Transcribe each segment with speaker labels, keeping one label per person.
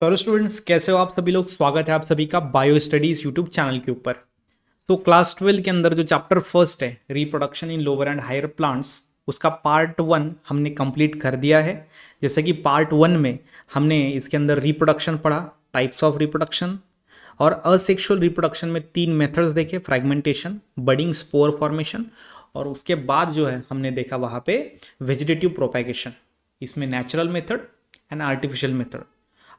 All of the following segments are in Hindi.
Speaker 1: तो स्टूडेंट्स कैसे हो आप सभी लोग। स्वागत है आप सभी का बायो स्टडीज यूट्यूब चैनल के ऊपर। तो क्लास 12 के अंदर जो चैप्टर फर्स्ट है reproduction in lower and higher plants, उसका पार्ट 1 हमने कंप्लीट कर दिया है। जैसे कि पार्ट 1 में हमने इसके अंदर रिप्रोडक्शन पढ़ा, टाइप्स ऑफ रिप्रोडक्शन, और असेक्सुअल रिप्रोडक्शन में 3 मेथड्स देखे, फ्रेगमेंटेशन, बडिंग, स्पोर फॉर्मेशन, और उसके बाद जो है हमने देखा वहाँ पे वेजिटेटिव प्रोपेगेशन। इसमें natural method and artificial method.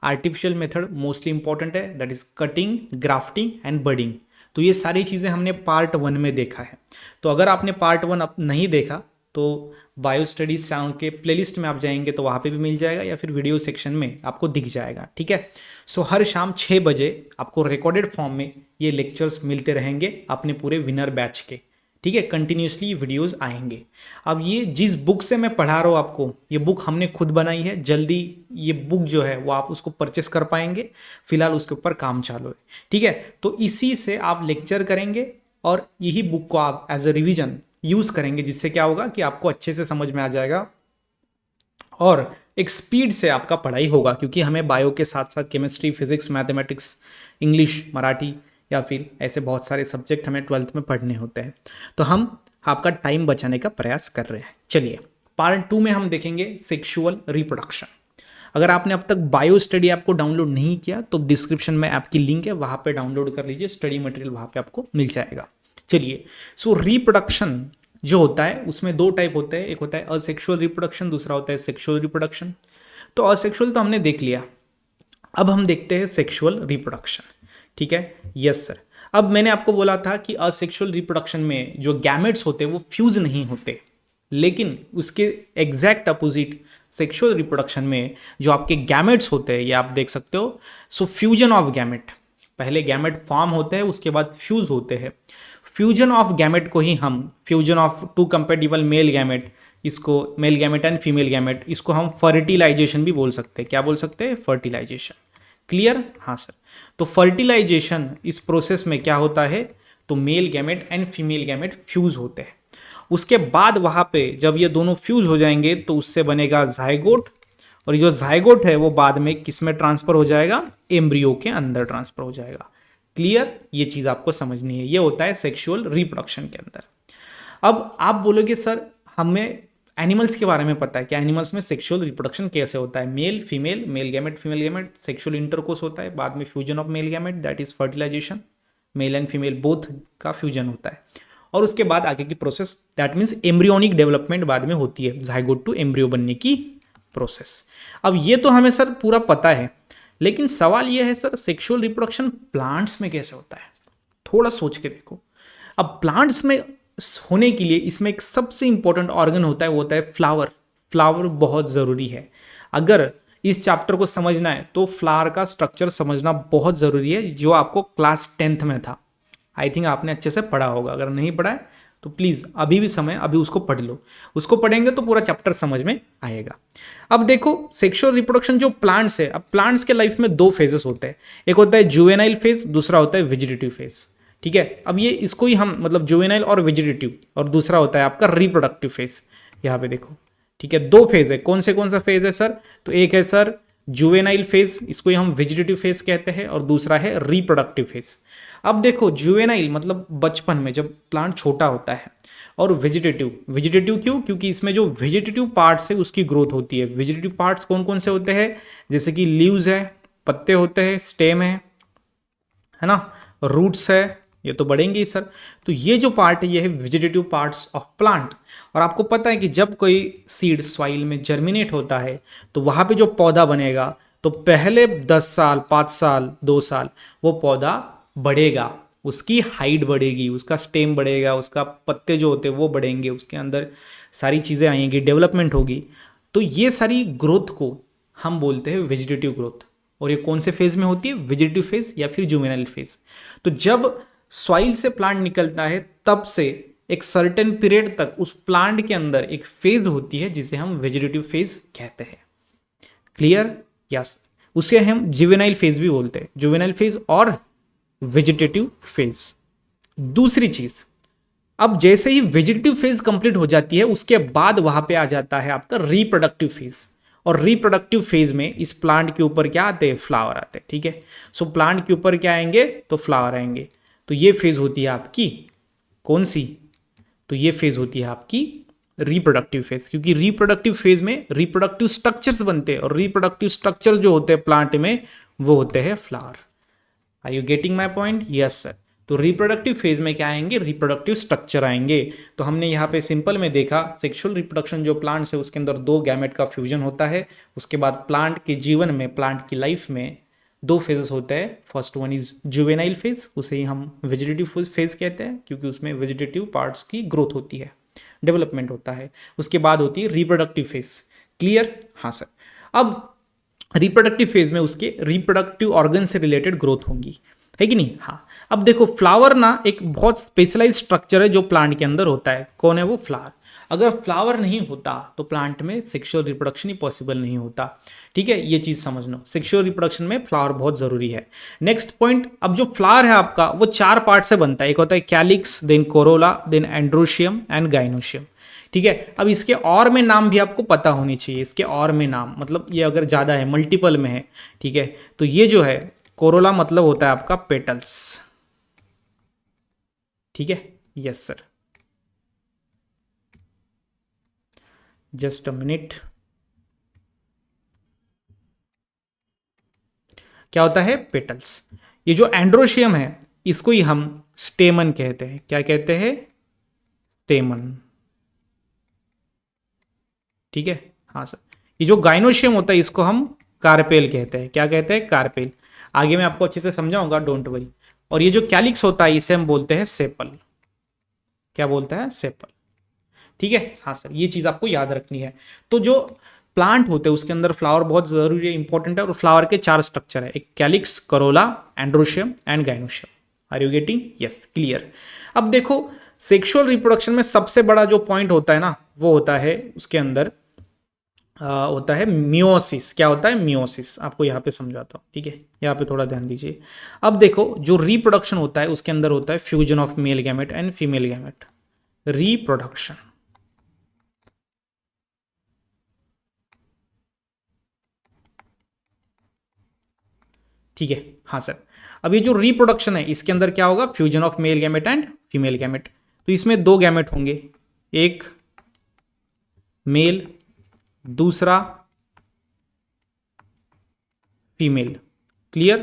Speaker 1: Artificial method mostly important है, that is cutting, grafting and budding. तो ये सारी चीज़ें हमने पार्ट 1 में देखा है। तो अगर आपने पार्ट 1 अब नहीं देखा तो बायो स्टडीज चैनल के प्लेलिस्ट में आप जाएंगे तो वहाँ पे भी मिल जाएगा, या फिर वीडियो सेक्शन में आपको दिख जाएगा। ठीक है। सो हर शाम 6 बजे आपको रिकॉर्डेड फॉर्म में ये लेक्चर्स मिलते रहेंगे अपने पूरे विनर बैच के। ठीक है, कंटिन्यूसली वीडियोस आएंगे। अब ये जिस बुक से मैं पढ़ा रहा हूँ आपको, ये बुक हमने खुद बनाई है। जल्दी ये बुक जो है वो आप उसको परचेस कर पाएंगे। फिलहाल उसके ऊपर काम चालू है। ठीक है, तो इसी से आप लेक्चर करेंगे और यही बुक को आप एज अ रिविजन यूज करेंगे, जिससे क्या होगा कि आपको अच्छे से समझ में आ जाएगा और एक स्पीड से आपका पढ़ाई होगा, क्योंकि हमें बायो के साथ साथ chemistry, physics, mathematics, English, Marathi या फिर ऐसे बहुत सारे सब्जेक्ट हमें 12th में पढ़ने होते हैं। तो हम आपका टाइम बचाने का प्रयास कर रहे हैं। चलिए पार्ट 2 में हम देखेंगे सेक्सुअल रिप्रोडक्शन। अगर आपने अब तक बायो स्टडी ऐप को डाउनलोड नहीं किया तो डिस्क्रिप्शन में ऐप की लिंक है, वहाँ पे डाउनलोड कर लीजिए। स्टडी मटेरियल वहाँ पे आपको मिल जाएगा। चलिए, सो रिप्रोडक्शन जो होता है उसमें 2 टाइप होते हैं। एक होता है असेक्सुअल रिप्रोडक्शन, दूसरा होता है सेक्सुअल रिप्रोडक्शन। तो असेक्सुअल तो हमने देख लिया, अब हम देखते हैं सेक्सुअल रिप्रोडक्शन। ठीक है, यस सर। अब मैंने आपको बोला था कि असेक्सुअल रिप्रोडक्शन में जो गैमेट्स होते हैं वो फ्यूज नहीं होते, लेकिन उसके एग्जैक्ट अपोजिट सेक्सुअल रिप्रोडक्शन में जो आपके गैमेट्स होते हैं, ये आप देख सकते हो। सो फ्यूजन ऑफ गैमेट, पहले गैमेट फॉर्म होते हैं, उसके बाद फ्यूज होते हैं। फ्यूजन ऑफ गैमेट को ही हम fusion of 2 compatible male gamete, इसको male gamete and female gamete, इसको हम फर्टिलाइजेशन भी बोल सकते हैं। क्या बोल सकते हैं? फर्टिलाइजेशन। क्लियर? हाँ सर। तो फर्टिलाइजेशन इस प्रोसेस में क्या होता है, तो mail gamete and female gamete fuse होते हैं। उसके बाद वहां पे जब ये दोनों फ्यूज हो जाएंगे तो उससे बनेगा जाइगोट, और ये जो जाइगोट है वो बाद में किस में ट्रांसफर हो जाएगा? एम्ब्रियो के अंदर ट्रांसफर हो जाएगा। क्लियर? ये चीज आपको समझनी है। ये होता है सेक्सुअल रिप्रोडक्शन के अंदर। अब आप बोलोगे सर हमें एनिमल्स के बारे में पता है, क्या एनिमल्स में सेक्सुअल रिप्रोडक्शन कैसे होता है? Male female, male gamete female gamete, sexual intercourse होता है, बाद में fusion of male gamete, that is fertilisation. Male and female both का फ्यूजन होता है, और उसके बाद आगे की process, that means embryonic development बाद में होती है, जाइगोट टू एम्ब्रियो बनने की प्रोसेस। अब ये तो हमें सर पूरा पता है, लेकिन सवाल ये है सर सेक्सुअल रिप्रोडक्शन प्लांट्स में कैसे होता है? थोड़ा सोच के देखो। अब प्लांट्स में होने के लिए इसमें एक सबसे इंपॉर्टेंट ऑर्गन होता है, वो होता है फ्लावर। फ्लावर बहुत ज़रूरी है। अगर इस चैप्टर को समझना है तो फ्लावर का स्ट्रक्चर समझना बहुत ज़रूरी है, जो आपको क्लास 10th में था। आई थिंक आपने अच्छे से पढ़ा होगा। अगर नहीं पढ़ा है तो प्लीज़ अभी भी समय, अभी उसको पढ़ लो। उसको पढ़ेंगे तो पूरा चैप्टर समझ में आएगा। अब देखो सेक्सुअल रिप्रोडक्शन जो प्लांट्स है, अब प्लांट्स के लाइफ में 2 फेजेस होते हैं। एक होता है जुवेनाइल फेज, दूसरा होता है वेजिटेटिव फेज। ठीक है, अब ये इसको ही हम मतलब जुवेनाइल और वेजिटेटिव, और दूसरा होता है आपका रिप्रोडक्टिव फेज। यहाँ पे देखो, ठीक है, 2 फेज है। कौन सा फेज है सर? तो एक है सर जुवेनाइल फेज, इसको ही हम वेजिटेटिव फेज कहते हैं, और दूसरा है रिप्रोडक्टिव फेज। अब देखो जुवेनाइल मतलब बचपन में जब प्लांट छोटा होता है, और वेजिटेटिव, वेजिटेटिव क्यों? क्योंकि इसमें जो वेजिटेटिव पार्ट्स है उसकी ग्रोथ होती है। वेजिटेटिव पार्ट्स कौन कौन से होते हैं? जैसे कि लीव्स है, पत्ते होते हैं, स्टेम है ना, रूट्स है, ये तो बढ़ेंगे ही सर। तो ये जो पार्ट है ये है वेजिटेटिव पार्ट्स ऑफ प्लांट। और आपको पता है कि जब कोई सीड सॉइल में जर्मिनेट होता है तो वहाँ पे जो पौधा बनेगा, तो पहले 10 साल, 5 साल, 2 साल वो पौधा बढ़ेगा, उसकी हाइट बढ़ेगी, उसका स्टेम बढ़ेगा, उसका पत्ते जो होते हैं वो बढ़ेंगे, उसके अंदर सारी चीज़ें आएंगी, डेवलपमेंट होगी। तो ये सारी ग्रोथ को हम बोलते हैं वेजिटेटिव ग्रोथ। और ये कौन से फेज में होती है? वेजिटेटिव फेज या फिर जुवेनाइल फेज। तो जब सॉइल से प्लांट निकलता है तब से एक सर्टेन पीरियड तक उस प्लांट के अंदर एक फेज होती है जिसे हम वेजिटेटिव फेज कहते हैं। क्लियर? यस। उसे हम जुवेनाइल फेज भी बोलते हैं, जुवेनाइल फेज और वेजिटेटिव फेज। दूसरी चीज, अब जैसे ही वेजिटेटिव फेज कंप्लीट हो जाती है उसके बाद वहां पे आ जाता है आपका रिप्रोडक्टिव फेज। और रिप्रोडक्टिव फेज में इस प्लांट के ऊपर क्या आते हैं, फ्लावर आते हैं, ठीक है। सो प्लांट के ऊपर क्या आएंगे, तो फ्लावर आएंगे। तो ये फेज होती है आपकी कौन सी, तो ये फेज होती है आपकी रिप्रोडक्टिव फेज, क्योंकि रिप्रोडक्टिव फेज में रिप्रोडक्टिव स्ट्रक्चर्स बनते हैं और रिप्रोडक्टिव स्ट्रक्चर जो होते हैं प्लांट में वो होते हैं flower. Are you getting my point, yes sir. तो रिप्रोडक्टिव फेज में क्या आएंगे, रिप्रोडक्टिव स्ट्रक्चर आएंगे। तो हमने यहाँ पे सिंपल में देखा सेक्सुअल रिप्रोडक्शन जो प्लांट्स है उसके अंदर दो गैमेट का फ्यूजन होता है। उसके बाद प्लांट के जीवन में, प्लांट की लाइफ में दो फेजेस होते हैं। First one is juvenile phase, उसे ही हम वेजिटेटिव फेज कहते हैं क्योंकि उसमें वेजिटेटिव पार्ट्स की ग्रोथ होती है, डेवलपमेंट होता है। उसके बाद होती है रिप्रोडक्टिव फेज। क्लियर, हाँ सर। अब रिप्रोडक्टिव फेज में उसके रिप्रोडक्टिव ऑर्गन से रिलेटेड ग्रोथ होंगी, है कि नहीं। हाँ, अब देखो फ्लावर ना एक बहुत स्पेशलाइज स्ट्रक्चर है जो प्लांट के अंदर होता है। कौन है वो, फ्लावर। अगर फ्लावर नहीं होता तो प्लांट में सेक्सुअल रिप्रोडक्शन ही पॉसिबल नहीं होता, ठीक है। ये चीज समझ लो, सेक्सुअल रिप्रोडक्शन में फ्लावर बहुत जरूरी है। नेक्स्ट पॉइंट, अब जो फ्लावर है आपका वो चार पार्ट से बनता है। एक होता है calyx, then corolla, then androecium and gynoecium, ठीक है। अब इसके और में नाम भी आपको पता होनी चाहिए, इसके और में नाम मतलब ये अगर ज़्यादा है, मल्टीपल में है, ठीक है। तो ये जो है कोरोला मतलब होता है आपका पेटल्स, ठीक है। Yes sir, just a minute. क्या होता है, पेटल्स। ये जो एंड्रोशियम है इसको ही हम स्टेमन कहते हैं। क्या कहते हैं, स्टेमन, ठीक है। हाँ सर, ये जो गाइनोशियम होता है इसको हम कार्पेल कहते हैं। क्या कहते हैं, कार्पेल। आगे मैं आपको अच्छे से समझाऊंगा, डोंट वरी। और ये जो कैलिक्स होता है इसे हम बोलते हैं सेपल। क्या बोलता है, सेपल, ठीक है। हाँ सर, ये चीज आपको याद रखनी है। तो जो प्लांट होते हैं उसके अंदर फ्लावर बहुत जरूरी है, इंपॉर्टेंट है। और फ्लावर के चार स्ट्रक्चर है, एक calyx, corolla, androecium and gynoecium. Are you getting, yes, clear. अब देखो सेक्सुअल रिप्रोडक्शन में सबसे बड़ा जो पॉइंट होता है ना वो होता है उसके अंदर होता है मियोसिस। क्या होता है, मियोसिस। आपको यहाँ पे समझाता हूँ, ठीक है। यहाँ पे थोड़ा ध्यान दीजिए। अब देखो जो रिप्रोडक्शन होता है उसके अंदर होता है fusion of male gamete and female gamete, reproduction, ठीक है। हाँ सर, अब ये जो रिप्रोडक्शन है इसके अंदर क्या होगा, fusion of male gamete and female gamete. तो इसमें दो गैमेट होंगे, एक मेल, दूसरा फीमेल। क्लियर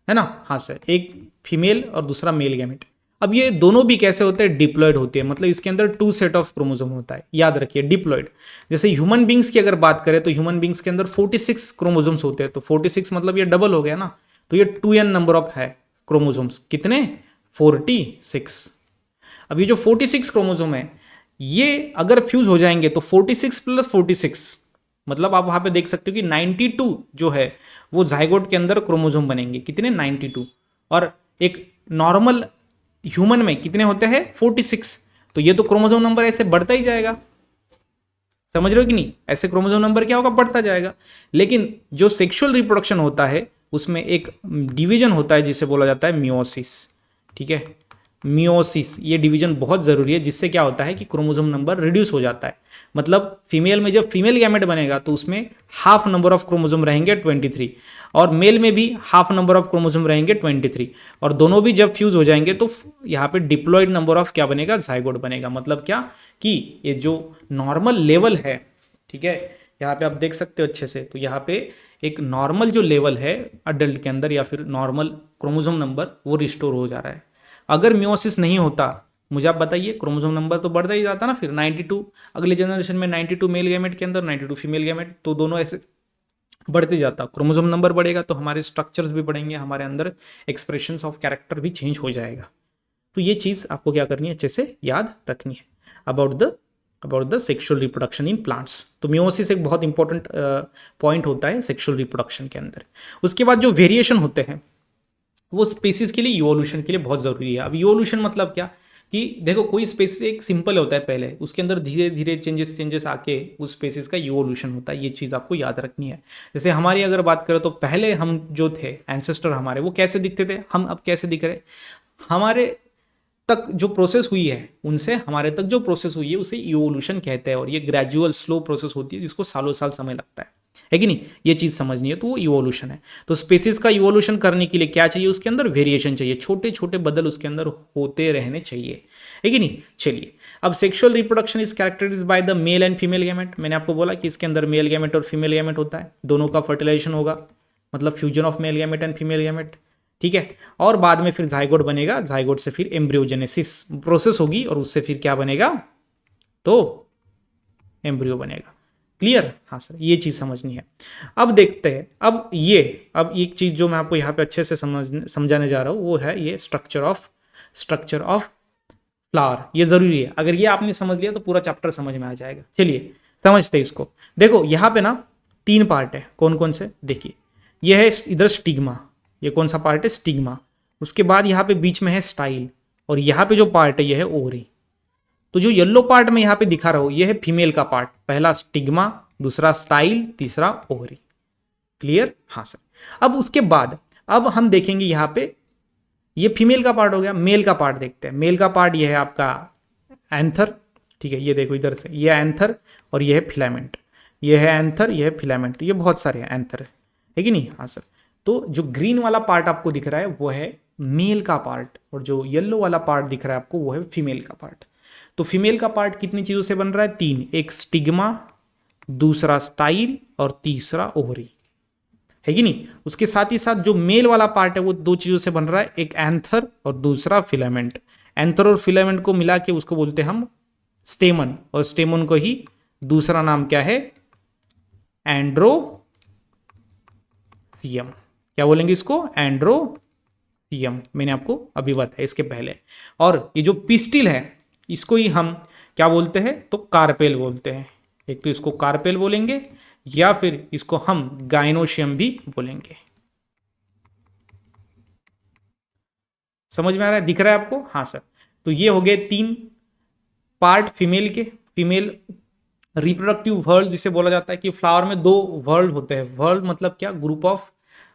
Speaker 1: है ना, हाँ सर, एक फीमेल और दूसरा मेल गैमेट। अब ये दोनों भी कैसे होते हैं, डिप्लॉयड होते हैं, मतलब इसके अंदर टू सेट ऑफ क्रोमोसोम होता है। याद रखिए डिप्लॉयड। जैसे ह्यूमन बींग्स की अगर बात करें तो ह्यूमन बींग्स के अंदर 46 क्रोमोसोम्स होते हैं। तो 46 मतलब ये डबल हो गया ना, तो ये 2n नंबर ऑफ है क्रोमोसोम्स। कितने, 46। अब ये जो 46 क्रोमोसोम है ये अगर फ्यूज हो जाएंगे तो 46 प्लस 46 मतलब आप वहां पे देख सकते हो कि 92 जो है वो जाइगोट के अंदर क्रोमोसोम बनेंगे। कितने, 92। और एक नॉर्मल ह्यूमन में कितने होते हैं, 46। तो ये तो क्रोमोसोम नंबर ऐसे बढ़ता ही जाएगा, समझ रहे हो कि नहीं। ऐसे क्रोमोसोम नंबर क्या होगा, बढ़ता जाएगा। लेकिन जो सेक्सुअल रिप्रोडक्शन होता है उसमें एक डिवीजन होता है जिसे बोला जाता है मियोसिस, ठीक है। मियोसिस, ये डिवीजन बहुत जरूरी है, जिससे क्या होता है कि क्रोमोसोम नंबर रिड्यूस हो जाता है। मतलब फीमेल में जब फीमेल गैमेट बनेगा तो उसमें हाफ नंबर ऑफ क्रोमोसोम रहेंगे 23, और मेल में भी हाफ नंबर ऑफ क्रोमोसोम रहेंगे 23। और दोनों भी जब फ्यूज हो जाएंगे तो यहाँ पे डिप्लॉयड नंबर ऑफ क्या बनेगा, जाइगोट बनेगा। मतलब क्या कि ये जो नॉर्मल लेवल है, ठीक है, यहाँ पे आप देख सकते हो अच्छे से। तो यहाँ पे एक नॉर्मल जो लेवल है अडल्ट के अंदर या फिर नॉर्मल क्रोमोसोम नंबर वो रिस्टोर हो जा रहा है। अगर मियोसिस नहीं होता, मुझे आप बताइए, क्रोमोसोम नंबर तो बढ़ता ही जाता ना फिर 92, अगले जनरेशन में 92 मेल गैमेट के अंदर 92 फीमेल गैमेट, तो दोनों ऐसे बढ़ते जाता। क्रोमोसोम नंबर बढ़ेगा तो हमारे स्ट्रक्चर्स भी बढ़ेंगे, हमारे अंदर एक्सप्रेशंस ऑफ कैरेक्टर भी चेंज हो जाएगा। तो ये चीज़ आपको क्या करनी है, अच्छे से याद रखनी है about the sexual reproduction in plants. तो मियोसिस एक बहुत इंपॉर्टेंट पॉइंट होता है सेक्सुअल रिप्रोडक्शन के अंदर। उसके बाद जो वेरिएशन होते हैं वो स्पेसीज के लिए इवोल्यूशन के लिए बहुत ज़रूरी है। अब इवोल्यूशन मतलब क्या कि देखो कोई स्पेसीज एक सिंपल होता है पहले, उसके अंदर धीरे धीरे चेंजेस आके उस स्पेसीज का इवोल्यूशन होता है। ये चीज़ आपको याद रखनी है। जैसे हमारी अगर बात करें तो पहले हम जो थे एंसेस्टर हमारे, वो कैसे दिखते थे, हम अब कैसे दिख रहे, हमारे तक जो प्रोसेस हुई है उनसे हमारे तक जो प्रोसेस हुई है उसे इवोल्यूशन कहते हैं, और ये ग्रेजुअल स्लो प्रोसेस होती है जिसको सालों साल समय लगता है कि नहीं, ये चीज समझनी है, तो वो इवोल्यूशन है। तो स्पेसिस का इवोल्यूशन करने के लिए क्या चाहिए, उसके अंदर वेरिएशन चाहिए, छोटे छोटे बदल उसके अंदर होते रहने चाहिए, है कि नहीं। चलिए, अब sexual reproduction is characterised by the male and female gamete. मैंने आपको बोला कि इसके अंदर मेल गैमेट और फीमेल गैमेट होता है, दोनों का फर्टिलाइजेशन होगा, मतलब fusion of male gamete and female gamete, ठीक है। और बाद में फिर जाइगोट बनेगा, जाइगोट से फिर एम्ब्रियोजेनेसिस प्रोसेस होगी और उससे फिर क्या बनेगा, तो एम्ब्रियो बनेगा। क्लियर, हाँ सर, ये चीज समझनी है। अब देखते हैं, अब एक चीज जो मैं आपको यहाँ पे अच्छे से समझाने जा रहा हूँ वो है ये स्ट्रक्चर ऑफ फ्लावर। ये जरूरी है, अगर ये आपने समझ लिया तो पूरा चैप्टर समझ में आ जाएगा। चलिए समझते हैं इसको। देखो यहाँ पे ना 3 पार्ट है, कौन कौन से, देखिए ये है इधर स्टिग्मा, ये कौन सा पार्ट है, स्टिग्मा। उसके बाद यहाँ पे बीच में है स्टाइल, और यहाँ पे जो पार्ट है ये है ओवरी। तो जो येलो पार्ट में यहाँ पे दिखा रहा हूं ये है फीमेल का पार्ट, पहला स्टिग्मा, दूसरा स्टाइल, तीसरा ओवरी। क्लियर, हाँ सर। अब उसके बाद अब हम देखेंगे यहाँ पे, ये फीमेल का पार्ट हो गया, मेल का पार्ट देखते हैं। मेल का पार्ट ये है आपका एंथर, ठीक है, ये देखो इधर से, ये एंथर और ये है फिलामेंट, ये है एंथर, ये है फिलामेंट, ये बहुत सारे हैं एंथर, है कि नहीं, हाँ सर। तो जो ग्रीन वाला पार्ट आपको दिख रहा है वो है मेल का पार्ट, और जो येलो वाला पार्ट दिख रहा है आपको वो है फीमेल का पार्ट। तो फीमेल का पार्ट कितनी चीजों से बन रहा है, 3, एक स्टिग्मा, दूसरा स्टाइल और तीसरा ओवरी, है कि नहीं। उसके साथ ही साथ जो मेल वाला पार्ट है वो 2 चीजों से बन रहा है, एक एंथर और दूसरा फिलामेंट। एंथर और फिलामेंट को मिला के उसको बोलते हैं हम स्टेमन, और स्टेमन को ही दूसरा नाम क्या है, एंड्रोसियम। क्या बोलेंगे इसको, एंड्रोसियम। मैंने आपको अभी बताया इसके पहले। और ये जो पिस्टिल है इसको ही हम क्या बोलते हैं, तो कार्पेल बोलते हैं। एक तो इसको कार्पेल बोलेंगे या फिर इसको हम गाइनोशियम भी बोलेंगे। समझ में आ रहा है, दिख रहा है आपको, हाँ सर। तो ये हो गए 3 पार्ट फीमेल के। फीमेल रिप्रोडक्टिव वर्ल्ड जिसे बोला जाता है कि फ्लावर में 2 वर्ल्ड होते हैं। वर्ल्ड मतलब क्या, group of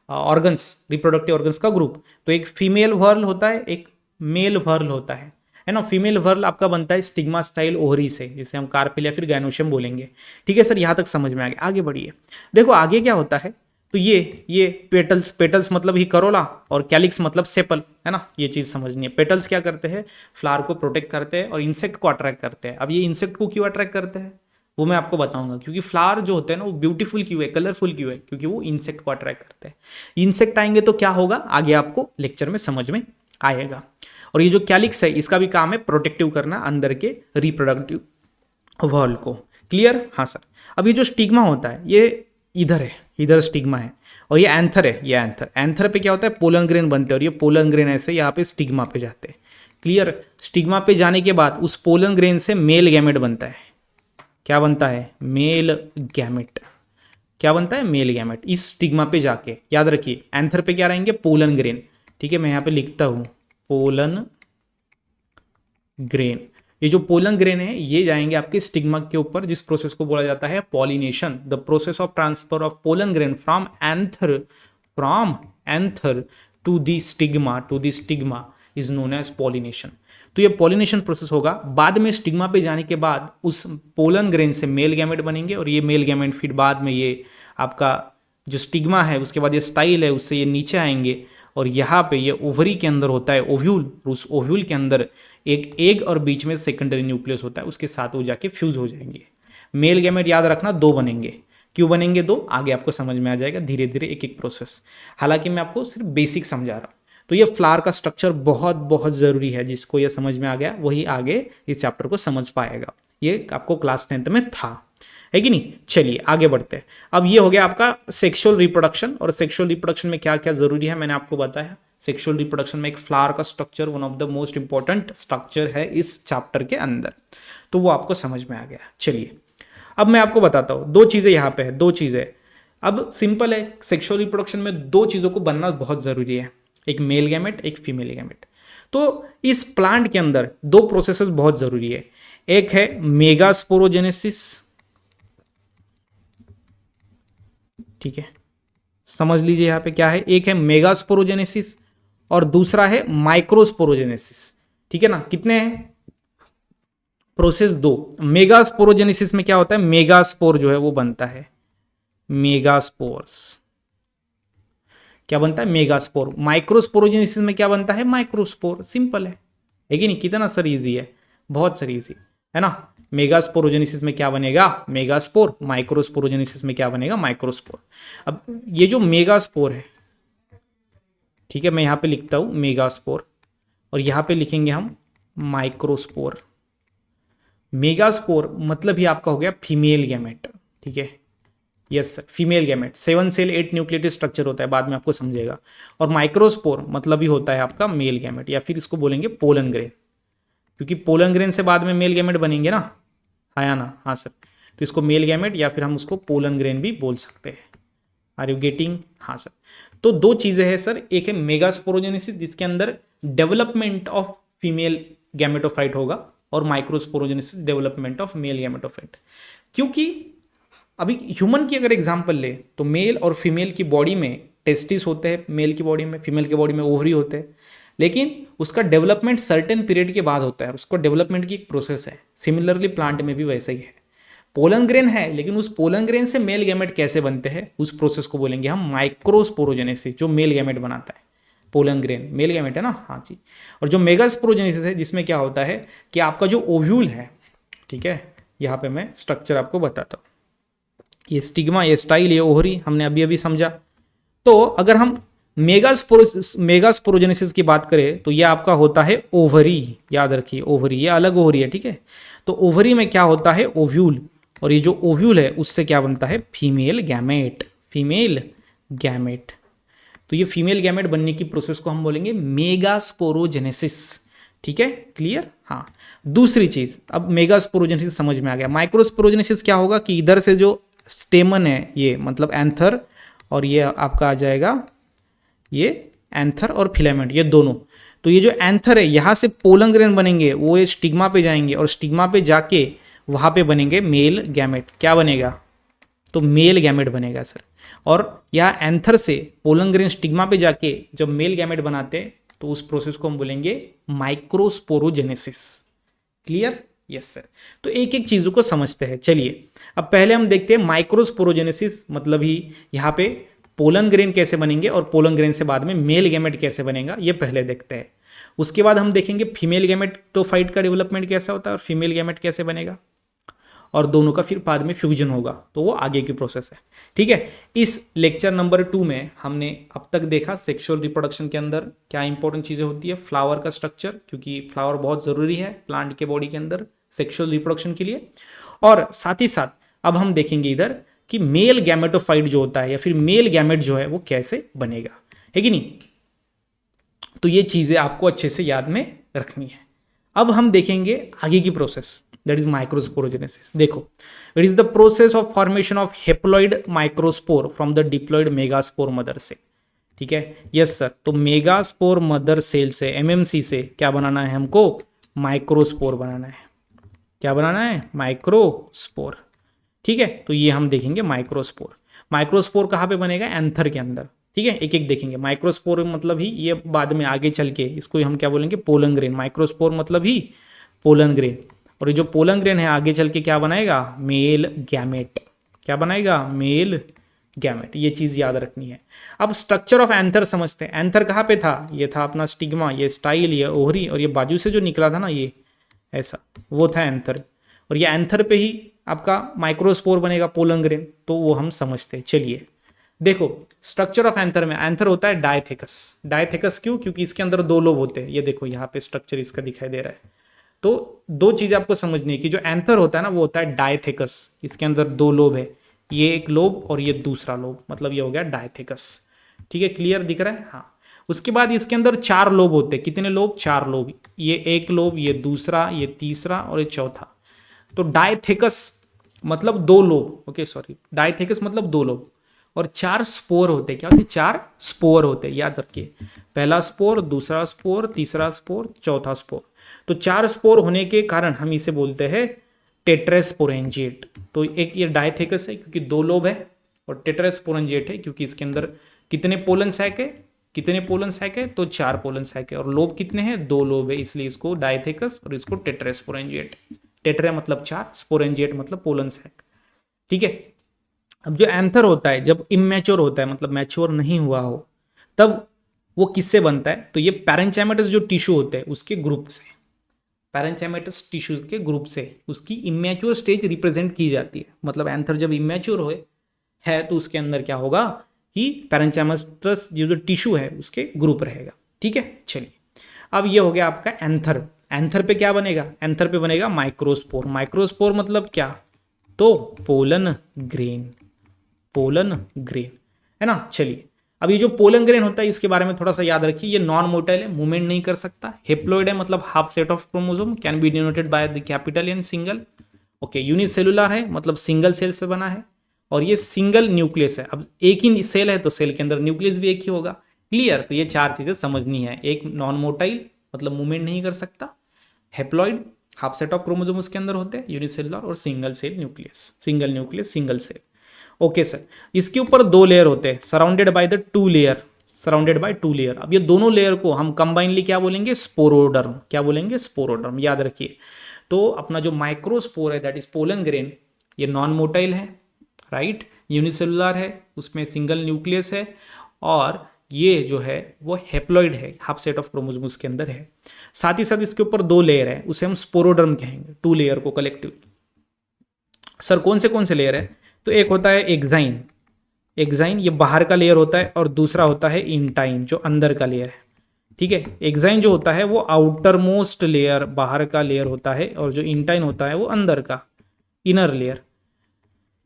Speaker 1: organs, reproductive organs का ग्रुप। तो एक फीमेल वर्ल्ड होता है, एक मेल वर्ल्ड होता है ना। फीमेल वर्ल आपका बनता है स्टिग्मा, स्टाइल, ओवरी से, जिसे हम कार्पेल या फिर गाइनोशियम बोलेंगे। ठीक है सर, यहां तक समझ में आ गया। आगे बढ़िए, देखो आगे क्या होता है। तो ये पेटल्स मतलब ही करोला, और कैलिक्स मतलब सेपल, है ना। ये चीज समझनी है। पेटल्स क्या करते हैं, फ्लावर को प्रोटेक्ट करते हैं और इंसेक्ट को अट्रैक्ट करते हैं। अब ये इंसेक्ट को क्यों अट्रैक्ट करते हैं वो मैं आपको बताऊंगा, क्योंकि फ्लावर जो होते हैं ना वो ब्यूटीफुल क्यों है, कलरफुल क्यों है, क्योंकि वो इंसेक्ट को अट्रैक्ट करते हैं। इंसेक्ट आएंगे तो क्या होगा, आगे आपको लेक्चर में समझ में आएगा। और ये जो कैलिक्स है इसका भी काम है प्रोटेक्टिव करना अंदर के रिप्रोडक्टिव वर्ल्ड को। क्लियर, हाँ सर। अब ये जो स्टिग्मा होता है ये इधर है, इधर स्टिग्मा है, और ये एंथर है, ये एंथर पे क्या होता है, पोलन ग्रेन बनते हैं, और ये पोलन ग्रेन ऐसे यहाँ पे स्टिग्मा पे जाते हैं। क्लियर, स्टिग्मा पे जाने के बाद उस पोलन ग्रेन से मेल गैमेट बनता है। क्या बनता है, मेल गैमेट। क्या बनता है, मेल गैमेट। इस स्टिग्मा पे जाके याद रखिए, एंथर पे क्या रहेंगे, पोलन ग्रेन। ठीक है, मैं यहाँ पे लिखता हूं पोलन ग्रेन। ये जो पोलन ग्रेन है ये जाएंगे आपके स्टिग्मा के ऊपर, जिस प्रोसेस को बोला जाता है pollination. The process of transfer of pollen grain from anther to the stigma is known as pollination. तो ये पॉलिनेशन प्रोसेस होगा। बाद में स्टिग्मा पे जाने के बाद उस पोलन ग्रेन से मेल गैमेट बनेंगे, और ये मेल गैमेट फिर बाद में ये आपका जो स्टिग्मा है उसके बाद ये स्टाइल है उससे ये नीचे आएंगे, और यहाँ पे ये ओवरी के अंदर होता है ओव्यूल, उस ओव्यूल के अंदर एक एग और बीच में सेकेंडरी न्यूक्लियस होता है, उसके साथ वो जाके फ्यूज हो जाएंगे। मेल गैमेट याद रखना 2 बनेंगे। क्यों बनेंगे 2, आगे आपको समझ में आ जाएगा धीरे धीरे एक एक प्रोसेस। हालांकि मैं आपको सिर्फ बेसिक समझा रहा हूँ। तो ये फ्लावर का स्ट्रक्चर बहुत बहुत जरूरी है, जिसको ये समझ में आ गया वही आगे इस चैप्टर को समझ पाएगा। ये आपको क्लास 10th में था, है कि नहीं। चलिए आगे बढ़ते हैं। अब ये हो गया आपका सेक्सुअल रिप्रोडक्शन, और सेक्सुअल रिप्रोडक्शन में क्या क्या जरूरी है मैंने आपको बताया। सेक्सुअल रिप्रोडक्शन में एक फ्लावर का structure one of the most important structure है इस चैप्टर के अंदर, तो वो आपको समझ में आ गया। चलिए अब मैं आपको बताता हूँ, 2 चीजें यहाँ पे है, 2 चीजें। अब सिंपल है, सेक्सुअल रिप्रोडक्शन में 2 चीजों को बनना बहुत जरूरी है, एक मेल गैमेट एक फीमेल गैमेट। तो इस प्लांट के अंदर 2 प्रोसेसेस बहुत जरूरी है। एक है मेगास्पोरोजेनेसिस, ठीक है, समझ लीजिए यहाँ पे क्या है। एक है मेगास्पोरोजेनेसिस और दूसरा है माइक्रोस्पोरोजेनेसिस। ठीक है ना, कितने हैं? प्रोसेस 2। मेगास्पोरोजेनेसिस में क्या होता है? मेगास्पोर जो है वो बनता है, मेगास्पोर्स। क्या बनता है? मेगास्पोर। माइक्रोस्पोरोजेनेसिस में क्या बनता है? माइक्रोस्पोर। सिंपल है कि नहीं? कितना सर इजी है, बहुत सर इजी है ना। मेगास्पोरोजेनेसिस में क्या बनेगा? मेगास्पोर। माइक्रोस्पोरोजेनेसिस में क्या बनेगा? माइक्रोस्पोर। अब ये जो मेगास्पोर है, ठीक है, मैं यहां पे लिखता हूं मेगास्पोर, और यहां पे लिखेंगे हम माइक्रोस्पोर। मेगास्पोर मतलब ही आपका हो गया फीमेल गैमेट, ठीक है, yes sir, female gamete. 7 cell 8 nucleotide structure होता है, बाद में आपको समझेगा। और माइक्रोस्पोर मतलब ही होता है आपका मेल गैमेट, या फिर इसको बोलेंगे पोलन ग्रेन, क्योंकि पोलन ग्रेन से बाद में मेल गैमेट बनेंगे ना, हाँ या ना? हाँ सर, तो इसको मेल गैमेट या फिर हम उसको पोलन ग्रेन भी बोल सकते हैं। Are you getting? हाँ सर। तो दो चीजें हैं सर, एक है मेगास्पोरोजेनेसिस जिसके अंदर डेवलपमेंट ऑफ फीमेल गैमेटोफाइट होगा, और microsporogenesis development of male gametophyte. क्योंकि अभी ह्यूमन की अगर एग्जांपल ले तो मेल और फीमेल की बॉडी में टेस्टिस होते हैं, मेल की बॉडी में, फीमेल की बॉडी में ओवरी होते हैं, लेकिन उसका डेवलपमेंट सर्टेन पीरियड के बाद होता है, उसको डेवलपमेंट की एक प्रोसेस है। सिमिलरली प्लांट में भी वैसा ही है, पोलन ग्रेन है, लेकिन उस पोलन ग्रेन से मेल गैमेट कैसे बनते हैं उस प्रोसेस को बोलेंगे हम माइक्रोस्पोरोजेनेसिस, जो मेल गैमेट बनाता है। पोलन ग्रेन मेल गैमेट है ना, हाँ जी। और जो मेगास्पोरोजेनेसिस है, जिसमें क्या होता है कि आपका जो ओव्यूल है, ठीक है, यहाँ पे मैं स्ट्रक्चर आपको बताता हूँ। ये स्टिग्मा, ये स्टाइल, ये ओहरी हमने अभी अभी समझा। तो अगर हम मेगास्पोरोजेनेसिस की बात करें तो ये आपका होता है ओवरी, याद रखिए ओवरी, ये अलग ओवरी है, ठीक है। तो ओवरी में क्या होता है? ओव्यूल, और ये जो ओव्यूल है उससे क्या बनता है? Female gamete, female gamete. तो ये फीमेल गैमेट बनने की प्रोसेस को हम बोलेंगे मेगास्पोरोजेनेसिस, ठीक है, क्लियर? हाँ। दूसरी चीज, अब मेगास्पोरोजेनेसिस समझ में आ गया। माइक्रोस्पोरोजेनेसिस क्या होगा कि इधर से जो स्टेमन है, ये मतलब एंथर, और ये आपका आ जाएगा ये एंथर और फिलामेंट, ये दोनों। तो ये जो एंथर है, यहां से पोलन ग्रेन बनेंगे, वो ये स्टिग्मा पे जाएंगे, और स्टिग्मा पे जाके वहां पे बनेंगे मेल गैमेट। क्या बनेगा? तो मेल गैमेट बनेगा सर। और यह एंथर से पोलन ग्रेन स्टिग्मा पे जाके जब मेल गैमेट बनाते हैं तो उस प्रोसेस को हम बोलेंगे माइक्रोस्पोरोजेनेसिस। क्लियर? Yes sir. तो एक एक चीजों को समझते हैं। चलिए अब पहले हम देखते हैं माइक्रोस्पोरोजेनेसिस मतलब ही यहाँ पे पोलन ग्रेन कैसे बनेंगे, और पोलन ग्रेन से बाद में मेल गैमेट कैसे बनेगा, ये पहले देखते हैं। उसके बाद हम देखेंगे फीमेल गैमेटोफाइट का डेवलपमेंट कैसा होता है और फीमेल गैमेट कैसे बनेगा, और दोनों का फिर बाद में फ्यूजन होगा, तो वो आगे की प्रोसेस है, ठीक है। इस लेक्चर नंबर 2 में हमने अब तक देखा सेक्सुअल रिप्रोडक्शन के अंदर क्या इंपॉर्टेंट चीजें होती है। फ्लावर का स्ट्रक्चर, क्योंकि फ्लावर बहुत जरूरी है प्लांट के बॉडी के अंदर सेक्सुअल रिप्रोडक्शन के लिए। और साथ ही साथ अब हम देखेंगे इधर कि मेल गैमेटोफाइट जो होता है या फिर मेल गैमेट जो है वो कैसे बनेगा, है कि नहीं। तो ये चीजें आपको अच्छे से याद में रखनी है। अब हम देखेंगे आगे की प्रोसेस, दैट इज माइक्रोस्पोरोजेनेसिस। देखो, it is the process of formation of haploid microspore from the diploid megaspore mother से, ठीक है, यस सर। तो मेगास्पोर मदर सेल से, एमएमसी से क्या बनाना है हमको? माइक्रोस्पोर बनाना है। क्या बनाना है? माइक्रोस्पोर, ठीक है। तो ये हम देखेंगे माइक्रोस्पोर। माइक्रोस्पोर कहाँ पे बनेगा? एंथर के अंदर, ठीक है, एक एक देखेंगे। माइक्रोस्पोर मतलब ही ये बाद में आगे चल के इसको हम क्या बोलेंगे? Pollen grain. माइक्रोस्पोर मतलब ही पोलन ग्रेन, और ये जो पोलन ग्रेन है आगे चल के क्या बनाएगा? Male gamete. क्या बनाएगा? Male gamete. ये चीज याद रखनी है। अब स्ट्रक्चर ऑफ एंथर समझते हैं। एंथर कहाँ पे था? ये था अपना स्टिग्मा, ये स्टाइल, ये ओहरी, और ये बाजू से जो निकला था ना ये ऐसा, वो था एंथर। और ये एंथर पे ही आपका माइक्रोस्पोर बनेगा, पोलन ग्रेन, तो वो हम समझते हैं। चलिए देखो स्ट्रक्चर ऑफ एंथर में, एंथर होता है डायथेकस। डायथेकस क्यों? क्योंकि इसके अंदर दो लोब होते हैं। ये देखो यहाँ पे स्ट्रक्चर इसका दिखाई दे रहा है। तो दो चीजें आपको समझनी है कि जो एंथर होता है ना वो होता है डायथेकस, इसके अंदर दो लोब है, ये एक लोब और ये दूसरा लोब, मतलब ये हो गया डायथेकस, ठीक है, क्लियर दिख रहा है? हाँ। उसके बाद इसके अंदर 4 लोब होते हैं। कितने लोब? 4 लोब। ये एक लोब, ये दूसरा, ये तीसरा और ये चौथा। तो डायथेकस मतलब 2 लोब, ओके सॉरी, डायथेकस मतलब 2 लोब, और 4 स्पोर होते हैं। क्या होते हैं? 4 स्पोर होते हैं, याद रखिए। पहला स्पोर, दूसरा स्पोर, तीसरा स्पोर, चौथा स्पोर। तो 4 स्पोर होने के कारण हम इसे बोलते हैं टेट्रास्पोरेंजिएट। तो एक ये डायथेकस है क्योंकि 2 लोब है, और टेट्रास्पोरेंजिएट है क्योंकि इसके अंदर कितने पोलन सैक है? कितने पोलन सैक है? तो 4 पोलन सैक है। और लोब कितने हैं? 2 लोब है, इसलिए इसको डायथेकस और इसको टेट्रास्पोरेंजिएट। टेट्रा मतलब 4, स्पोरेंजिएट मतलब पोलन सैक। ठीक है। अब जो एंथर होता है जब इमेच्योर होता है, मतलब मैच्योर नहीं हुआ हो, तब वो किससे बनता है? तो ये पैरेंचाइमेटस जो टिश्यू होते हैं उसके ग्रुप से, पैरेंचाइमेटस टिश्यू के ग्रुप से उसकी इमेच्योर स्टेज रिप्रेजेंट की जाती है। मतलब एंथर जब इमेच्योर हो है तो उसके अंदर क्या होगा कि पैरेंचाइमेटस जो टिश्यू है उसके ग्रुप रहेगा। ठीक है, चलिए अब ये हो गया आपका एंथर। एंथर पे क्या बनेगा? एंथर पे बनेगा माइक्रोस्पोर। माइक्रोस्पोर मतलब क्या? तो पोलन ग्रेन, पोलन ग्रेन है ना। चलिए अब ये जो पोलन ग्रेन होता है इसके बारे में थोड़ा सा याद रखिए। ये नॉन मोटाइल है, मूवमेंट नहीं कर सकता। हेप्लॉइड है मतलब half set of chromosome, can be denoted by the capital N single. Okay, unicellular है मतलब सिंगल सेल से बना है। और ये सिंगल न्यूक्लियस है। अब एक ही सेल है तो सेल के अंदर न्यूक्लियस भी एक ही होगा। क्लियर? तो ये 4 चीजें समझनी है। एक नॉन मोटाइल मतलब मूवमेंट नहीं कर सकता, haploid half set of chromosome उसके अंदर होते हैं, यूनिसेलुलर, और single cell nucleus, single nucleus single cell. Okay sir, इसके ऊपर 2 लेयर होते हैं, surrounded by the 2 layer, surrounded by 2 layer. अब ये दोनों लेयर को हम कंबाइनली क्या बोलेंगे? स्पोरोडर्म। क्या बोलेंगे? स्पोरोडर्म। याद रखिए। तो अपना जो माइक्रोस्पोर है दैट इज पोलन ग्रेन, ये नॉन मोटाइल है, राइट, यूनिसेलुलर है, उसमें सिंगल न्यूक्लियस है, और ये जो है वो हेप्लॉइड है, हाफ सेट ऑफ क्रोमोसोम्स के अंदर है। साथ ही साथ इसके ऊपर 2 लेयर है, उसे हम स्पोरोडर्म कहेंगे, 2 लेयर को कलेक्टिव। सर कौन से लेयर है? तो एक होता है एक्साइन, एक्साइन ये बाहर का लेयर होता है, और दूसरा होता है इंटाइन जो अंदर का लेयर है। ठीक है, एक्साइन जो होता है वो आउटर मोस्ट लेयर, बाहर का लेयर होता है, और जो इंटाइन होता है वो अंदर का, इनर लेयर।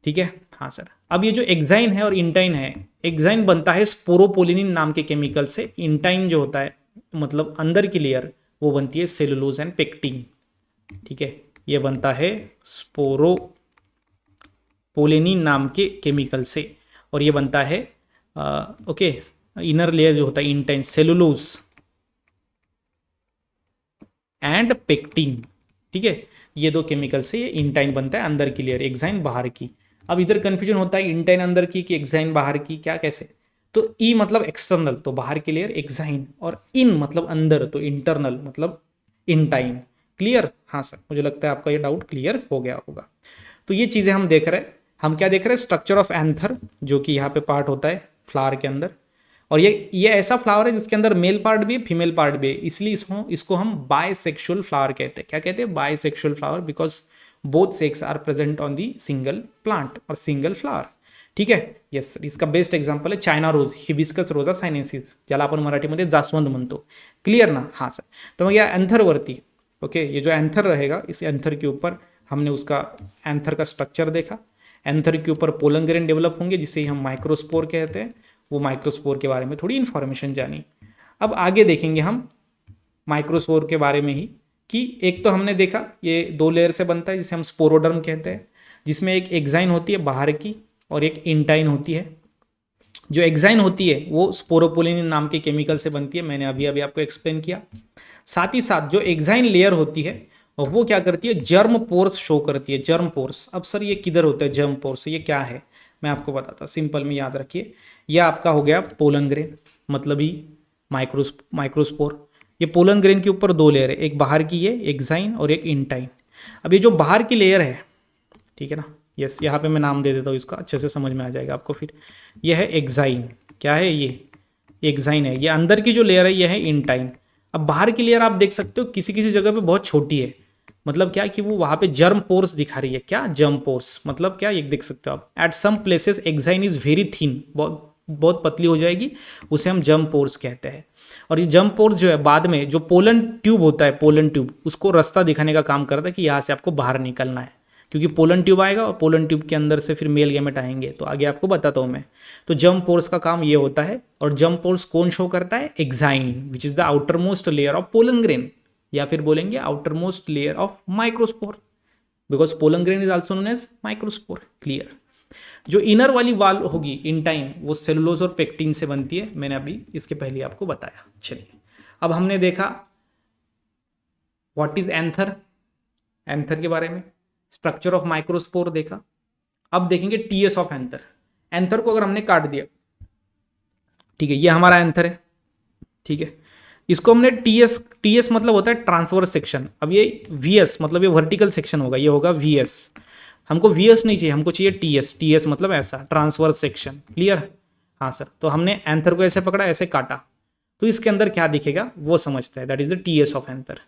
Speaker 1: ठीक है, हाँ सर। अब ये जो एक्साइन है और इंटाइन है, एक्साइन बनता है स्पोरोपोलिनिन नाम के केमिकल से। इंटाइन जो होता है मतलब अंदर की लेयर, वो बनती है सेलुलोज एंड पेक्टिन। ठीक है, ये बनता है स्पोरोपोलिनिन नाम के केमिकल से, और ये बनता है ओके, इनर लेयर जो होता है इंटाइन, सेलुलोज एंड पेक्टिन। ठीक है, ये 2 केमिकल से ये इंटाइन बनता है, अंदर की लेयर, एक्साइन बाहर की। अब इधर कंफ्यूजन होता है इंटाइन अंदर की कि एक्साइन बाहर की, क्या कैसे? तो ई मतलब एक्सटर्नल, तो बाहर की लेयर एक्साइन, और इन मतलब अंदर, तो इंटरनल मतलब इंटाइन। क्लियर? हाँ सर, मुझे लगता है आपका ये डाउट क्लियर हो गया होगा। तो ये चीज़ें हम देख रहे हैं। हम क्या देख रहे हैं? स्ट्रक्चर ऑफ एंथर, जो कि यहाँ पे पार्ट होता है फ्लावर के अंदर। और ये ऐसा फ्लावर है जिसके अंदर मेल पार्ट भी है, फीमेल पार्ट भी है, इसलिए इसको हम बायसेक्सुअल फ्लावर कहते हैं। क्या कहते हैं? Bisexual flower, because both sex are present on the single plant और सिंगल फ्लावर। ठीक है, येस सर। इसका बेस्ट एक्झाम्पल आहे China rose, hibiscus rosa sinensis, ज्याला आपण मराठीमध्ये जास्वंद म्हणतो। क्लियर ना? हाँ सर। तो मग या एंथरवरती, ओके, ये जो एंथर रहेगा, इस एंथर के ऊपर हमने उसका एंथर का स्ट्रक्चर देखा। एंथर के ऊपर पोलन ग्रेन डेवलप होंगे जिसे हम माइक्रोस्पोर कहते हैं। वो माइक्रोस्पोर के बारे में थोड़ी इन्फॉर्मेशन जानी। अब आगे देखेंगे हम माइक्रोस्पोर के बारे में ही, कि एक तो हमने देखा ये 2 लेयर से बनता है जिसे हम स्पोरोडर्म कहते हैं, जिसमें एक एक्साइन होती है बाहर की और एक इंटाइन होती है। जो एक्साइन होती है वो स्पोरोपोलिनिन नाम के केमिकल से बनती है, मैंने अभी अभी आपको एक्सप्लेन किया। साथ ही साथ जो एक्साइन लेयर होती है वो क्या करती है? जर्म पोर्स शो करती है, जर्म पोर्स। अब सर ये किधर होता है जर्म पोर्स? ये क्या है मैं आपको बताता, सिंपल में याद रखिए। यह आपका हो गया पोलन ग्रेन, मतलब ही माइक्रोस्पोर। ये पोलन ग्रेन के ऊपर 2 लेयर है, एक बाहर की है एक्साइन और एक इंटाइन। अब ये जो बाहर की लेयर है, ठीक है ना, यस, यहाँ पे मैं नाम दे देता हूँ इसका, अच्छे से समझ में आ जाएगा आपको फिर। यह है एक्साइन, क्या है ये? एक्साइन है। ये अंदर की जो लेयर है ये है इंटाइन। अब बाहर की लेयर आप देख सकते हो किसी किसी जगह पे बहुत छोटी है, मतलब क्या कि वो वहाँ पे जर्म पोर्स दिखा रही है। क्या? जर्म पोर्स मतलब क्या? ये देख सकते हो आप, at some places exine is very thin, बहुत पतली हो जाएगी, उसे हम जर्म पोर्स कहते हैं। और ये जर्म पोर्स जो है बाद में जो पोलन ट्यूब होता है, पोलन ट्यूब उसको रास्ता दिखाने का काम करता है कि यहाँ से आपको बाहर निकलना है, क्योंकि पोलन ट्यूब आएगा और पोलन ट्यूब के अंदर से फिर मेल गैमेट आएंगे, तो आगे आपको बताता हूँ मैं। तो जर्म पोर्स का काम ये होता है। और जर्म पोर्स कौन शो करता है? Exine, which is the outermost layer of pollen grain, या फिर बोलेंगे outermost layer of microspore, because pollen grain is also known as microspore. Clear? जो इनर वाली वाल होगी इंटाइन, वो सेलुलोज और पेक्टिन से बनती है, मैंने अभी इसके पहले आपको बताया। चलिए अब हमने देखा व्हाट इज एंथर, एंथर के बारे में, स्ट्रक्चर ऑफ माइक्रोस्पोर देखा। अब देखेंगे टीएस ऑफ एंथर। एंथर को अगर हमने काट दिया, ठीक है, ये हमारा एंथर है, ठीक है। इसको हमने टीएस मतलब होता है ट्रांसवर्स सेक्शन। अब ये वीएस मतलब ये वर्टिकल सेक्शन होगा, ये होगा वीएस। हमको वीएस नहीं चाहिए, हमको चाहिए टीएस मतलब ऐसा ट्रांसवर्स सेक्शन। क्लियर? हाँ सर। तो हमने एंथर को ऐसे पकड़ा, ऐसे काटा, तो इसके अंदर क्या दिखेगा वो समझता है, that is the TS of anther.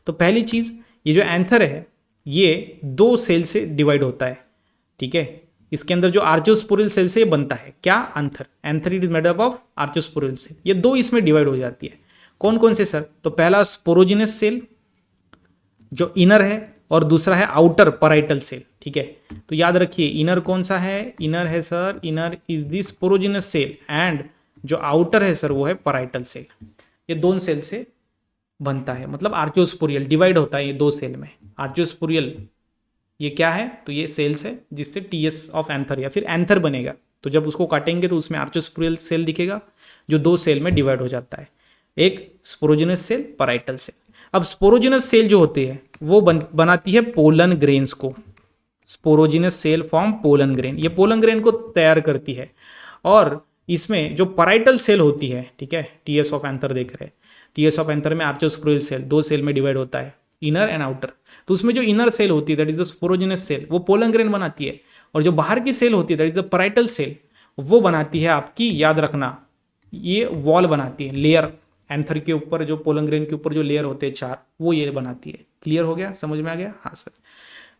Speaker 1: तो पहली चीज, ये जो एंथर है ये 2 सेल से डिवाइड होता है। ठीक है, इसके अंदर जो आर्चोस्पोरियल सेल से ये बनता है क्या, anther. Anther it is made up of archesporial cell. ये 2 इसमें डिवाइड हो जाती है। कौन कौन से सर? तो पहला स्पोरोजिनस सेल जो इनर है, और दूसरा है आउटर पराइटल सेल। ठीक है, तो याद रखिए इनर कौन सा है, इनर है sir, inner is the sporogenous cell, and जो आउटर है सर वो है पराइटल सेल। ये 2 सेल से बनता है, मतलब आर्चोस्पोरियल डिवाइड होता है ये 2 सेल में। आर्चोस्पोरियल ये क्या है, तो ये सेल्स है जिससे टीएस ऑफ एंथर या फिर एंथर बनेगा। तो जब उसको काटेंगे तो उसमें आर्चोस्पोरियल सेल दिखेगा जो 2 सेल में डिवाइड हो जाता है, एक स्पोरोजिनस सेल, पराइटल सेल। अब स्पोरोजिनस सेल जो होती है वो बनाती है पोलन ग्रेन्स को। Sporogenous cell form pollen grain, ये पोलन ग्रेन को तैयार करती है। और इसमें जो पराइटल सेल होती है, ठीक है, टीएस ऑफ एंथर देख रहे हैं, टीएस ऑफ एंथर में आर्चोस्पोरियल सेल 2 सेल में डिवाइड होता है, इनर एंड आउटर। तो उसमें जो इनर सेल होती है that is the sporogenous cell, वो पोलन ग्रेन बनाती है, और जो बाहर की सेल होती है that is the parietal cell, वो बनाती है आपकी, याद रखना, ये वॉल बनाती है, लेयर। एंथर के ऊपर जो पोलन ग्रेन के ऊपर जो लेयर होते हैं 4, वो ये बनाती है। क्लियर हो गया, समझ में आ गया? हाँ सर।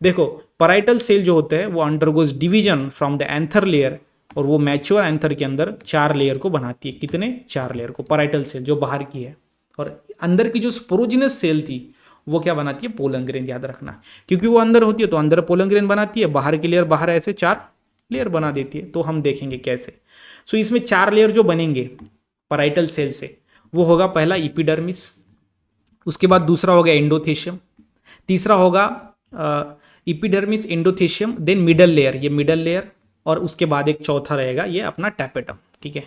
Speaker 1: देखो पराइटल सेल जो होते हैं वो undergoes division from the anther layer, और वो मैच्योर एंथर के अंदर 4 लेयर को बनाती है। कितने? 4 लेयर को। पराइटल सेल जो बाहर की है, और अंदर की जो स्पोरोजिनस सेल थी वो क्या बनाती है, पोलन ग्रेन। याद रखना, क्योंकि वो अंदर होती है तो अंदर पोलन ग्रेन बनाती है, बाहर की लेयर बाहर ऐसे 4 लेयर बना देती है। तो हम देखेंगे कैसे। सो इसमें 4 लेयर जो बनेंगे पराइटल सेल से, वो होगा पहला इपिडर्मिस, उसके बाद दूसरा होगा एंडोथेशियम, तीसरा होगा epidermis, endothecium, then middle layer, ये मिडल लेयर, और उसके बाद एक चौथा रहेगा ये अपना टैपेटम। ठीक है,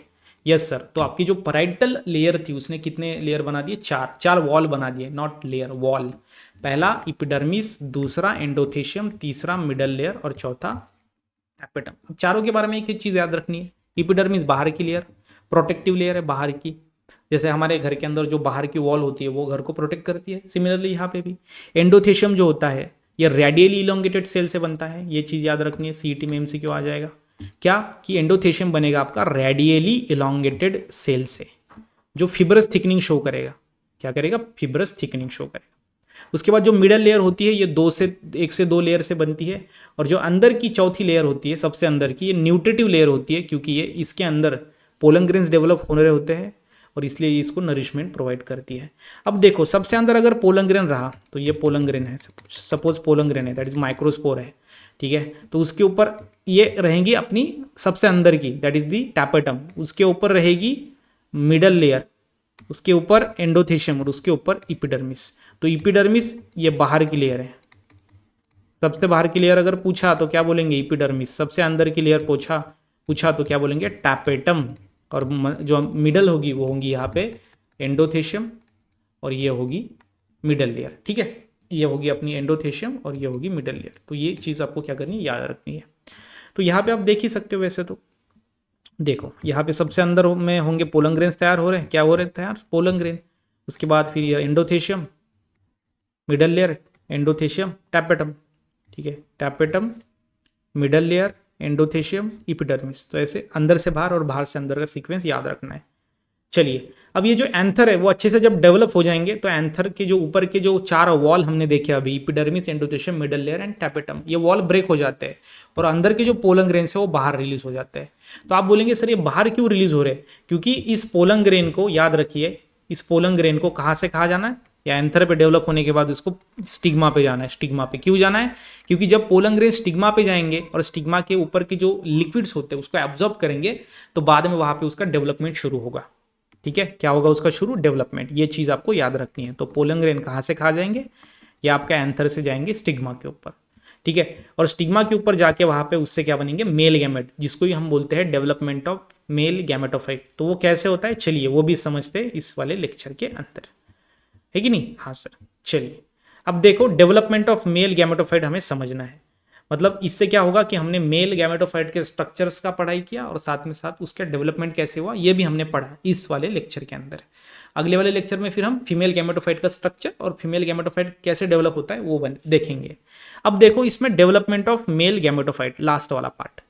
Speaker 1: यस सर। तो आपकी जो पराइटल लेयर थी उसने कितने लेयर बना दिए? 4 वॉल बना दिए, नॉट लेयर, वॉल। पहला इपिडर्मिस, दूसरा एंडोथेशियम, तीसरा मिडल लेयर, और चौथा टैपेटम। अब चारों के बारे में एक चीज याद रखनी है, इपिडर्मिस बाहर की लेयर, प्रोटेक्टिव लेयर है बाहर की, जैसे हमारे घर के अंदर जो बाहर की वॉल होती है वो घर को प्रोटेक्ट करती है, सिमिलरली यहाँ पे भी। एंडोथेशियम जो होता है ये रेडियली इलोंगेटेड सेल से बनता है, ये चीज याद रखनी है, सीईटी में एमसीक्यू आ जाएगा क्या, कि एंडोथेशियम बनेगा आपका रेडियली इलोंगेटेड सेल से, जो फिब्रस थिकनिंग शो करेगा। क्या करेगा? फिब्रस थिकनिंग शो करेगा। उसके बाद जो मिडल लेयर होती है ये 1 से 2 लेयर से बनती है, और जो अंदर की चौथी लेयर होती है सबसे अंदर की, ये न्यूट्रिटिव लेयर होती है, क्योंकि ये इसके अंदर पोलन ग्रेन्स डेवलप होने होते हैं, और इसलिए ये इसको नरिशमेंट प्रोवाइड करती है। अब देखो सबसे अंदर अगर पोलन ग्रेन रहा तो ये पोलन ग्रेन है, सपोज पोलन ग्रेन है, दैट इज माइक्रोस्पोर है। ठीक है, तो उसके ऊपर ये रहेंगी अपनी सबसे अंदर की, दैट इज दी टैपेटम, उसके ऊपर रहेगी मिडल लेयर, उसके ऊपर एंडोथेशियम, और उसके ऊपर इपिडर्मिस। तो इपिडर्मिस ये बाहर की लेयर है, सबसे बाहर की लेयर अगर पूछा तो क्या बोलेंगे? इपिडर्मिस। सबसे अंदर की लेयर पूछा तो क्या बोलेंगे? टैपेटम। और जो मिडल होगी वो होंगी यहाँ पे एंडोथेशियम, और ये होगी मिडल लेयर। ठीक है, ये होगी अपनी एंडोथेशियम और ये होगी मिडल लेयर। तो ये चीज़ आपको क्या करनी है? याद रखनी है। तो यहाँ पे आप देख ही सकते हो। वैसे तो देखो यहाँ पे सबसे अंदर में होंगे पोलन ग्रेन्स तैयार हो रहे हैं। क्या हो रहे हैं तैयार? Pollen grain. उसके बाद फिर ये endothecium, middle layer, endothecium, tapetum. ठीक है, tapetum, middle layer, endothecium, epidermis. तो ऐसे अंदर से बाहर और बाहर से अंदर का सीक्वेंस याद रखना है। चलिए, अब ये जो एंथर है वो अच्छे से जब डेवलप हो जाएंगे तो एंथर के जो ऊपर के जो 4 वॉल हमने देखे अभी, epidermis, endothecium, middle layer and tapetum, ये वॉल ब्रेक हो जाते हैं और अंदर के जो पोलन ग्रेन्स है वो बाहर रिलीज हो जाते हैं। तो आप बोलेंगे सर ये बाहर क्यों रिलीज हो रहे हैं? क्योंकि इस पोलन ग्रेन को याद रखिए, इस पोलन ग्रेन को कहाँ से कहाँ जाना है? या एंथर पे डेवलप होने के बाद इसको स्टिग्मा पे जाना है। स्टिग्मा पे क्यों जाना है? क्योंकि जब पोलन ग्रेन स्टिग्मा पे जाएंगे और स्टिग्मा के ऊपर के जो लिक्विड्स होते हैं उसको एब्जॉर्ब करेंगे तो बाद में वहां पे उसका डेवलपमेंट शुरू होगा। ठीक है, क्या होगा उसका शुरू? डेवलपमेंट। ये चीज आपको याद रखनी है। तो पोलन ग्रेन कहाँ से कहाँ जाएंगे? या आपका एंथर से जाएंगे स्टिग्मा के ऊपर। ठीक है, और स्टिग्मा के ऊपर जाके वहां पे उससे क्या बनेंगे? मेल गैमेट, जिसको हम बोलते हैं डेवलपमेंट ऑफ मेल गैमेटोफाइट। तो वो कैसे होता है चलिए वो भी समझते हैं इस वाले लेक्चर के अंदर, है कि नहीं? हाँ सर। चलिए अब देखो, डेवलपमेंट ऑफ मेल गैमेटोफाइट हमें समझना है। मतलब इससे क्या होगा कि हमने मेल गैमेटोफाइट के स्ट्रक्चर्स का पढ़ाई किया और साथ में साथ उसका डेवलपमेंट कैसे हुआ ये भी हमने पढ़ा इस वाले लेक्चर के अंदर। अगले वाले लेक्चर में फिर हम फीमेल गैमेटोफाइट का स्ट्रक्चर और फीमेल गैमेटोफाइट कैसे डेवलप होता है वो देखेंगे। अब देखो इसमें development of male gametophyte, last वाला पार्ट।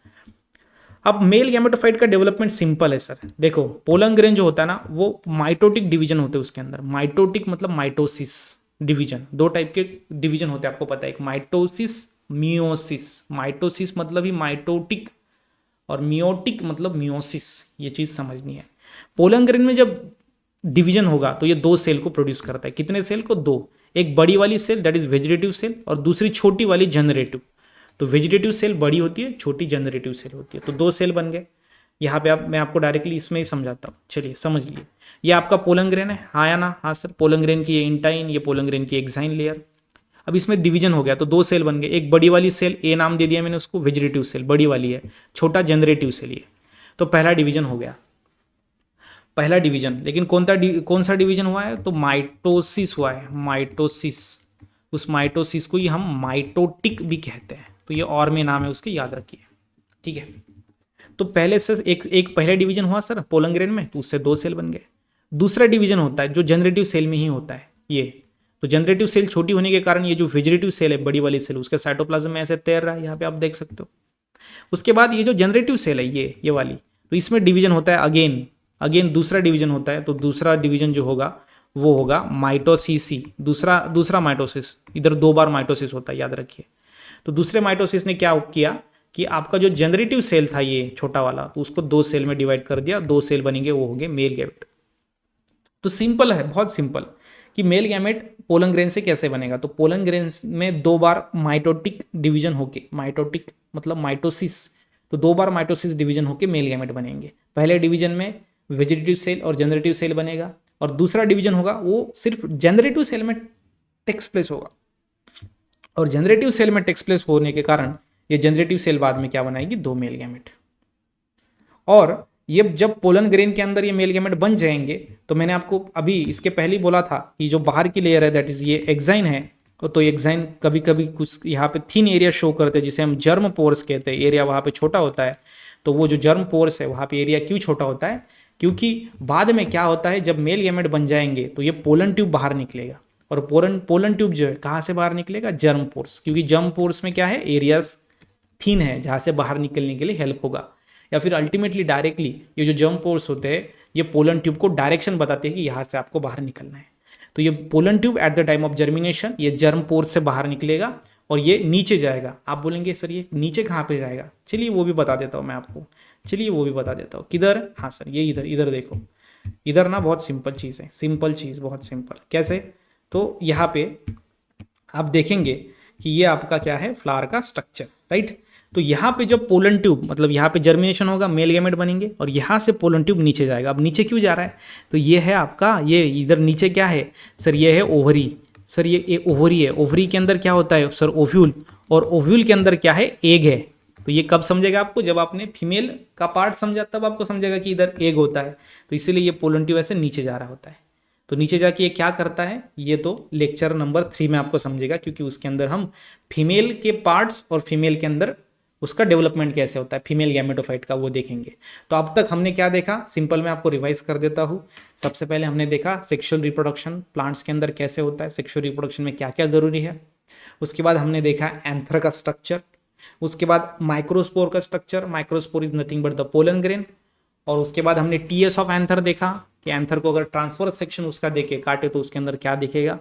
Speaker 1: अब मेल गैमेटोफाइट का डेवलपमेंट सिंपल है सर। देखो पोलन ग्रेन जो होता है ना वो माइटोटिक डिवीजन होते हैं उसके अंदर। माइटोटिक मतलब माइटोसिस डिवीजन, दो टाइप के डिवीजन होते हैं आपको पता है, एक माइटोसिस मियोसिस। माइटोसिस मतलब ही माइटोटिक और मियोटिक मतलब मियोसिस, ये चीज समझनी है। पोलन ग्रेन में जब डिवीजन होगा तो ये दो सेल को प्रोड्यूस करता है। कितने सेल को? दो। एक बड़ी वाली cell that is vegetative cell और दूसरी छोटी वाली जनरेटिव। तो वेजिटेटिव सेल बड़ी होती है, छोटी जनरेटिव सेल होती है, तो दो सेल बन गए। यहाँ पे मैं आपको डायरेक्टली इसमें ही समझाता हूँ, चलिए समझ लिए। ये आपका पोलन ग्रेन है, हाँ या ना? हाँ सर। पोलन ग्रेन की ये इंटाइन, ये पोलन ग्रेन की एक्साइन लेयर। अब इसमें डिवीजन हो गया तो दो सेल बन गए। एक बड़ी वाली सेल, ए नाम दे दिया मैंने उसको, वेजिटेटिव सेल बड़ी वाली है, छोटा जनरेटिव सेल ये। तो पहला डिवीजन हो गया, पहला डिवीजन। लेकिन कौन सा डिवीजन हुआ है? तो माइटोसिस हुआ है, माइटोसिस। उस माइटोसिस को ही हम माइटोटिक भी कहते हैं, तो ये और में नाम है उसके, याद रखिए, ठीक है। तो पहले से एक पहले डिवीजन हुआ सर पोलन ग्रेन में, तो उससे दो सेल बन गए। दूसरा डिवीजन होता है जो जनरेटिव सेल में ही होता है ये। तो जनरेटिव सेल छोटी होने के कारण ये जो वेजिटेटिव सेल है बड़ी वाली सेल, उसके साइटोप्लाज्म में ऐसे तैर रहा है, यहाँ पे आप देख सकते हो। उसके बाद ये जो जनरेटिव सेल है ये वाली, तो इसमें डिवीजन होता है अगेन दूसरा डिवीजन होता है। तो दूसरा डिवीजन जो होगा वो होगा माइटोसिसी, दूसरा माइटोसिस। इधर दो बार माइटोसिस होता है, याद रखिए। तो दूसरे माइटोसिस ने क्या किया कि आपका जो जनरेटिव सेल था ये छोटा वाला, तो उसको दो सेल में डिवाइड कर दिया, दो सेल बनेंगे, वो हो गए मेल गैमेट। तो सिंपल है, बहुत सिंपल, कि मेल गैमेट पोलन ग्रेन से कैसे बनेगा। तो पोलन ग्रेन में दो बार माइटोटिक डिवीजन होके, माइटोटिक मतलब माइटोसिस, तो दो बार माइटोसिस डिवीजन होके मेल गैमेट बनेंगे। पहले डिवीजन में वेजिटेटिव सेल और जनरेटिव सेल बनेगा, और दूसरा डिवीजन होगा वो सिर्फ जनरेटिव सेल में टेक्स प्लेस होगा। और जनरेटिव सेल में टेक्स प्लेस होने के कारण ये जनरेटिव सेल बाद में क्या बनाएगी? दो मेल गैमेट। और ये जब पोलन ग्रेन के अंदर ये मेल गैमेट बन जाएंगे, तो मैंने आपको अभी इसके पहले ही बोला था कि जो बाहर की लेयर है दैट इज ये एक्साइन है। तो एक्साइन कभी कभी कुछ यहाँ पे थिन एरिया शो करते हैं जिसे हम जर्म पोर्स कहते हैं। एरिया वहाँ पे छोटा होता है, तो वो जो जर्म पोर्स है वहाँ पे एरिया क्यों छोटा होता है? क्योंकि बाद में क्या होता है, जब मेल गैमेट बन जाएंगे तो ये पोलन ट्यूब बाहर निकलेगा। और पोलन ट्यूब जो है कहाँ से बाहर निकलेगा? Germ pores. क्योंकि जर्म पोर्स में क्या है? एरियाज थिन है जहाँ से बाहर निकलने के लिए हेल्प होगा। या फिर अल्टीमेटली डायरेक्टली ये जो जर्म पोर्स होते हैं ये पोलन ट्यूब को डायरेक्शन बताते हैं कि यहाँ से आपको बाहर निकलना है। तो ये pollen tube at the time of germination ये जर्म पोर्स से बाहर निकलेगा और ये नीचे जाएगा। आप बोलेंगे सर ये नीचे कहाँ पे जाएगा? चलिए वो भी बता देता हूँ मैं आपको, चलिए वो भी बता देता हूँ। किधर? हाँ सर ये इधर देखो, इधर ना बहुत सिंपल चीज़ है, सिंपल चीज़ बहुत सिंपल। कैसे? तो यहाँ पे आप देखेंगे कि ये आपका क्या है? फ्लावर का स्ट्रक्चर, राइट। तो यहाँ पे जब पोलन ट्यूब मतलब यहाँ पे जर्मिनेशन होगा, मेल गैमेट बनेंगे और यहाँ से पोलन ट्यूब नीचे जाएगा। अब नीचे क्यों जा रहा है? तो ये है आपका, ये इधर नीचे क्या है सर? ये है ओवरी। सर ये ओवरी है, ओवरी के अंदर क्या होता है सर? ओव्यूल। और ओव्यूल के अंदर क्या है? एग है। तो ये कब समझेगा आपको? जब आपने फीमेल का पार्ट समझा तब आपको समझेगा कि इधर एग होता है। तो इसीलिए ये पोलन ट्यूब ऐसे नीचे जा रहा होता है। तो नीचे जाके ये क्या करता है? ये तो लेक्चर नंबर 3 में आपको समझेगा, क्योंकि उसके अंदर हम फीमेल के पार्ट्स और फीमेल के अंदर उसका डेवलपमेंट कैसे होता है फीमेल गैमेटोफाइट का, वो देखेंगे। तो अब तक हमने क्या देखा? सिंपल मैं आपको रिवाइज कर देता हूँ। सबसे पहले हमने देखा सेक्सुअल रिप्रोडक्शन प्लांट्स के अंदर कैसे होता है, सेक्सुअल रिप्रोडक्शन में क्या क्या जरूरी है। उसके बाद हमने देखा एंथर का स्ट्रक्चर। उसके बाद माइक्रोस्पोर का structure, microspore is nothing but the pollen grain. और उसके बाद हमने टीएस ऑफ एंथर देखा कि एंथर को अगर ट्रांसफर्स सेक्शन उसका देखे काटे तो उसके अंदर क्या दिखेगा।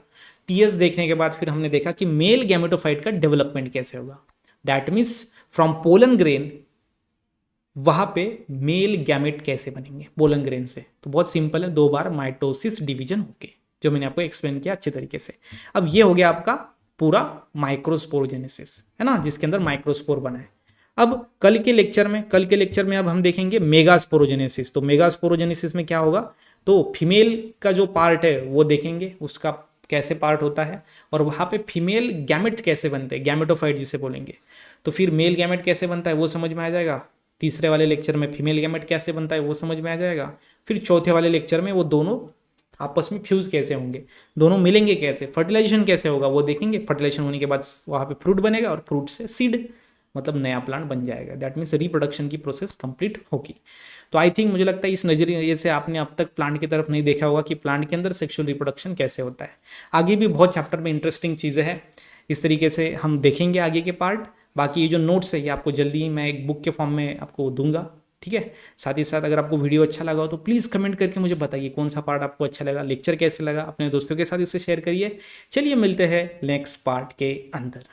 Speaker 1: टीएस देखने के बाद फिर हमने देखा कि मेल गैमेटोफाइट का डेवलपमेंट कैसे होगा। That means from pollen grain वहां पे मेल गैमेट कैसे बनेंगे पोलन ग्रेन से। तो बहुत सिंपल है, दो बार माइटोसिस डिवीजन होके, जो मैंने आपको एक्सप्लेन किया अच्छे तरीके से। अब ये हो गया आपका पूरा माइक्रोस्पोरोजेनेसिस, है ना, जिसके अंदर माइक्रोस्पोर बना है। अब कल के लेक्चर में अब हम देखेंगे मेगास्पोरोजेनेसिस। तो मेगास्पोरोजेनेसिस में क्या होगा? तो फीमेल का जो पार्ट है वो देखेंगे, उसका कैसे पार्ट होता है, और वहाँ पे फीमेल गैमेट कैसे बनते हैं, गैमेटोफाइट जिसे बोलेंगे। तो फिर मेल गैमेट कैसे बनता है वो समझ में आ जाएगा। तीसरे वाले लेक्चर में फीमेल गैमेट कैसे बनता है वो समझ में आ जाएगा। फिर चौथे वाले लेक्चर में वो दोनों आपस में फ्यूज कैसे होंगे, दोनों मिलेंगे कैसे, फर्टिलाइजेशन कैसे होगा वो देखेंगे। फर्टिलाइजेशन होने के बाद वहाँ पे फ्रूट बनेगा और फ्रूट से सीड, मतलब नया प्लांट बन जाएगा। दैट मीन्स रिप्रोडक्शन की प्रोसेस कंप्लीट होगी। तो आई थिंक मुझे लगता है इस नज़रिए से आपने अब तक प्लांट की तरफ नहीं देखा होगा कि प्लांट के अंदर सेक्सुअल रिप्रोडक्शन कैसे होता है। आगे भी बहुत चैप्टर में इंटरेस्टिंग चीज़ें हैं, इस तरीके से हम देखेंगे आगे के पार्ट। बाकी ये जो नोट्स है ये आपको जल्दी ही मैं एक बुक के फॉर्म में आपको दूंगा, ठीक है। साथ ही साथ अगर आपको वीडियो अच्छा लगा हो तो प्लीज़ कमेंट करके मुझे बताइए कौन सा पार्ट आपको अच्छा लगा, लेक्चर कैसे लगा, अपने दोस्तों के साथ इसे शेयर करिए। चलिए मिलते हैं नेक्स्ट पार्ट के अंदर।